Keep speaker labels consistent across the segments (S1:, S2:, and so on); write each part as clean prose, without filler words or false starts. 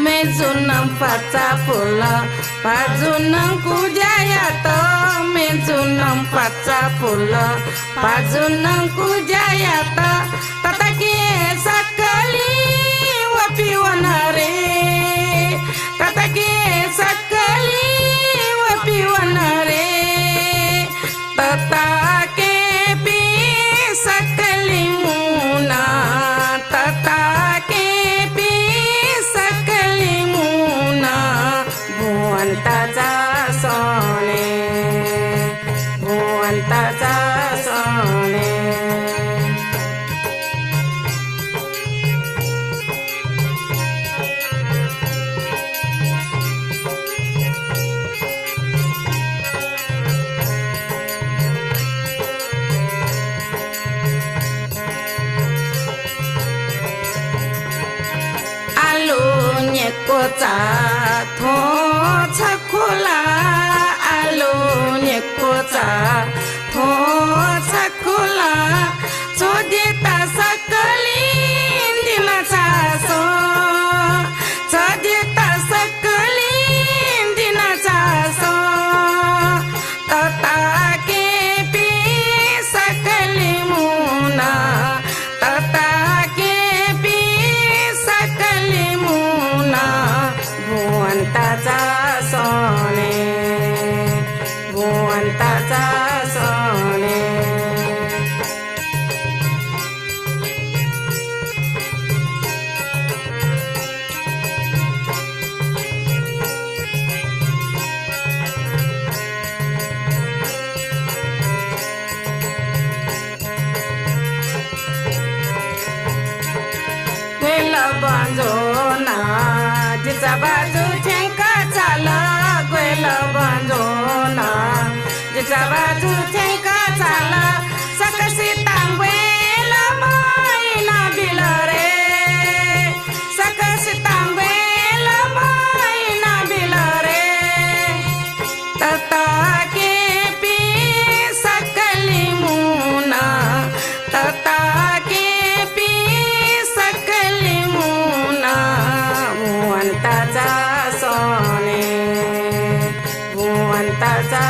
S1: मेजून पाचा फुलं पाजून कुजायात मेजून पाचा फुलं पाजून कुजायात ततकी सकली व पिवन रे ततकी सकली व पिवन रे तताके पी सकली मुना तताके पी सकली मुना भुवंताचा सोने भुवंताचा सोने कोचा थो छकुला आलो कोचा थो छकुला चोदेता सकली दिनाचा सो चोदेता सकली दिनाचा सो तताके पी सकली मुना तताके पी सकली मुना भुवंताचा सोने भुवंताचा सोने वेला बांधोना जिचा बाजू ठेंका चाला गोयला बांधोना जिचा बाजू ठेंका चाला सकसी तांबेला माईना बिल रे सकसी तांबेला माईना बिल रे तताके पी सकली मुना तताके पी सकली मुना भुवंताचा सोने भुवंताचा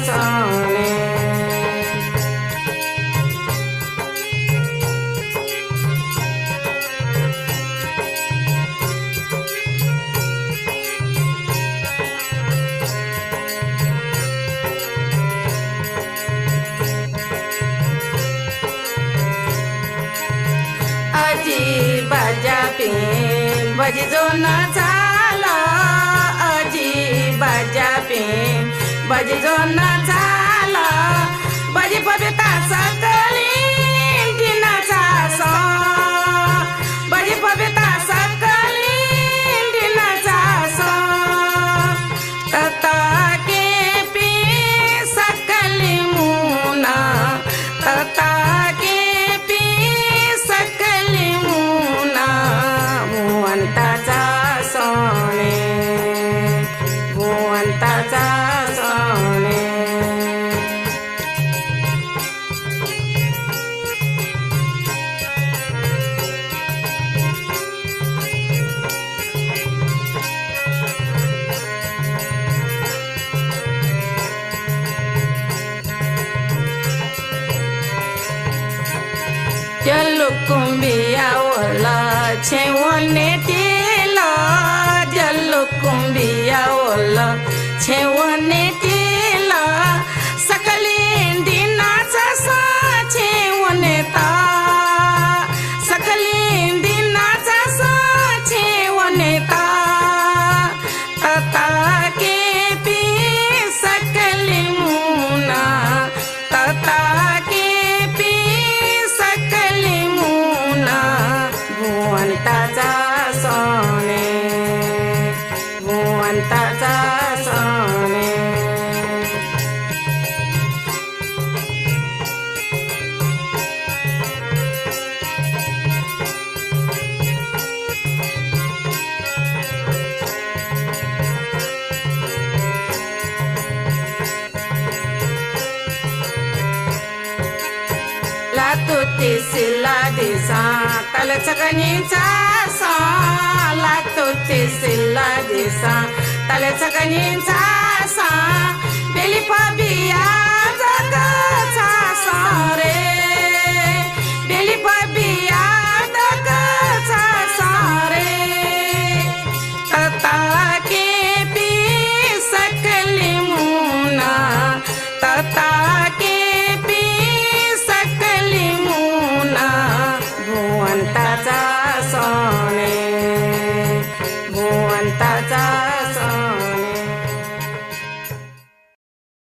S1: सोने अजी बाजा पे बजी जो ना चाला अजी बाजा पे बजी जो ना चाला बजी पविता सकली दिनाचा सो बजी पविता सकली दिनाचा सो तताके पी सकली मुना तताके पी सकली मुना भुवंताचा सोने भुवंताचा सोने जल्लू कुंभिया ओला छेवने टीला जल्लू कुंभिया ओला छेवने टीला सकली दिनाचा सा छेवने ता सकली दिनाचा सा छेवने ता तताके पी सकली मुना तताके पी सकली मुना भुवंताचा सो sila desa tala cakaninca sa lato sila desa tala cakaninca sa beli pabia